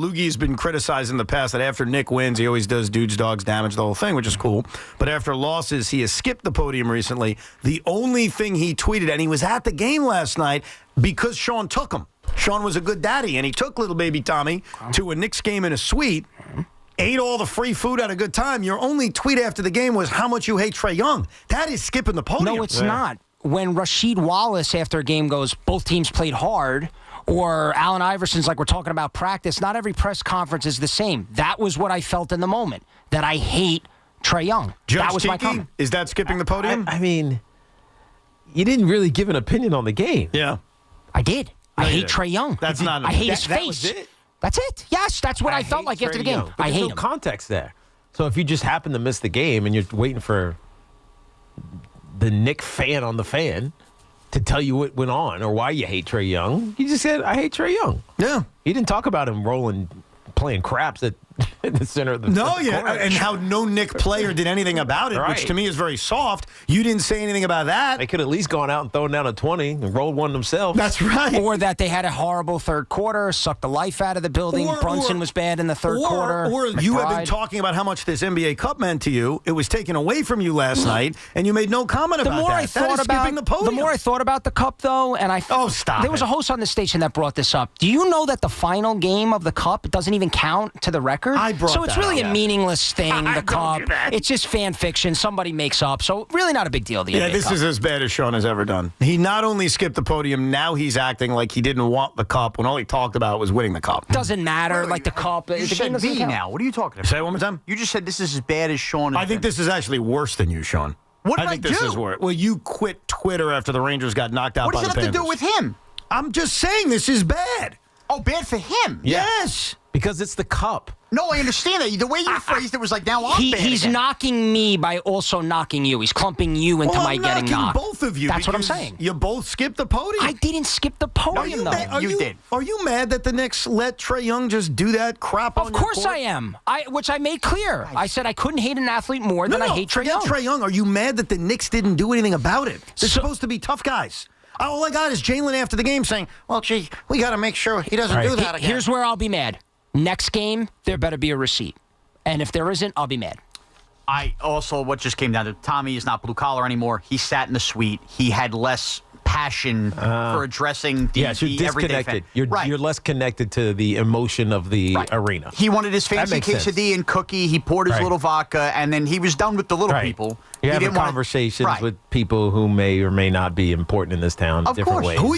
Loogy's been criticized in the past that after Nick wins, he always does dudes, dogs, damage, the whole thing, which is cool. But after losses, he has skipped the podium recently. The only thing he tweeted, and he was at the game last night because Sean took him. Sean was a good daddy, and he took little baby Tommy to a Knicks game in a suite, ate all the free food, had a good time. Your only tweet after the game was how much you hate Trae Young. That is skipping the podium. No, it's not. When Rasheed Wallace, after a game, goes, both teams played hard, or Allen Iverson's like we're talking about practice, not every press conference is the same. That was what I felt in the moment, that I hate Trae Young. Judge that was Tiki, my comment. is that skipping the podium? I mean, you didn't really give an opinion on the game. Yeah. I did. I hate Trae Young. That's not. I hate his that face. was it? That's it. Yes, that's what I felt like after the game. But I there's hate no him. context there. So if you just happen to miss the game and you're waiting for the Knick fan on the fan to tell you what went on or why you hate Trae Young, he just said, I hate Trae Young. Yeah. He didn't talk about him playing craps at the center of the court. And how no Knick player did anything about it, which to me is very soft. You didn't say anything about that. They could at least gone out and thrown down a 20 and rolled one themselves. That's right. Or that they had a horrible third quarter, sucked the life out of the building. Brunson was bad in the third quarter. Or you have been talking about how much this NBA Cup meant to you. It was taken away from you last night, and you made no comment about that. That is skipping the podium. The more I thought about the Cup, though, and stop there was a host on the station that brought this up. Do you know that the final game of the Cup doesn't even count to the record? So it's really a meaningless thing, the Cup. It's just fan fiction. Somebody makes up. So really not a big deal, the NBA this Cup. is as bad as Sean has ever done. He not only skipped the podium, now he's acting like he didn't want the Cup when all he talked about was winning the Cup. Doesn't matter, like the Cup. You said B now. What are you talking about? Say it one more time. You just said this is as bad as Sean. I think this is actually worse than you, Sean. What did I think this do? is worse. Well, you quit Twitter after the Rangers got knocked out What by does the it have to Panthers. do with him? I'm just saying this is bad. Oh, bad for him. Yeah. Yes. Because it's the Cup. No, I understand that. The way you phrased it was like, now I'm bad He's again. knocking me by also knocking you. He's clumping you into my I'm getting knocking knocked. both of you. That's what I'm because saying. You both skipped the podium. I didn't skip the podium, though. You did. Are you mad that the Knicks let Trae Young just do that crap on Of your course court? I am. Which I made clear. I said I couldn't hate an athlete more than I hate Trae forget Young. Trae Young. Are you mad that the Knicks didn't do anything about it? They're supposed to be tough guys. All I got is Jalen after the game saying, well, gee, we got to make sure he doesn't do that again. Here's where I'll be mad. Next game, there better be a receipt. And if there isn't, I'll be mad. I also, what just came down to, Tommy is not blue collar anymore. He sat in the suite. He had less passion for addressing the, Yes, you're the everyday disconnected. fan. You're less connected to the emotion of the arena. He wanted his fancy makes sense. quesadilla and cookie. He poured his little vodka, and then he was done with the little people. You're He having didn't wanna- conversations with people who may or may not be important in this town in Of different course. ways. Who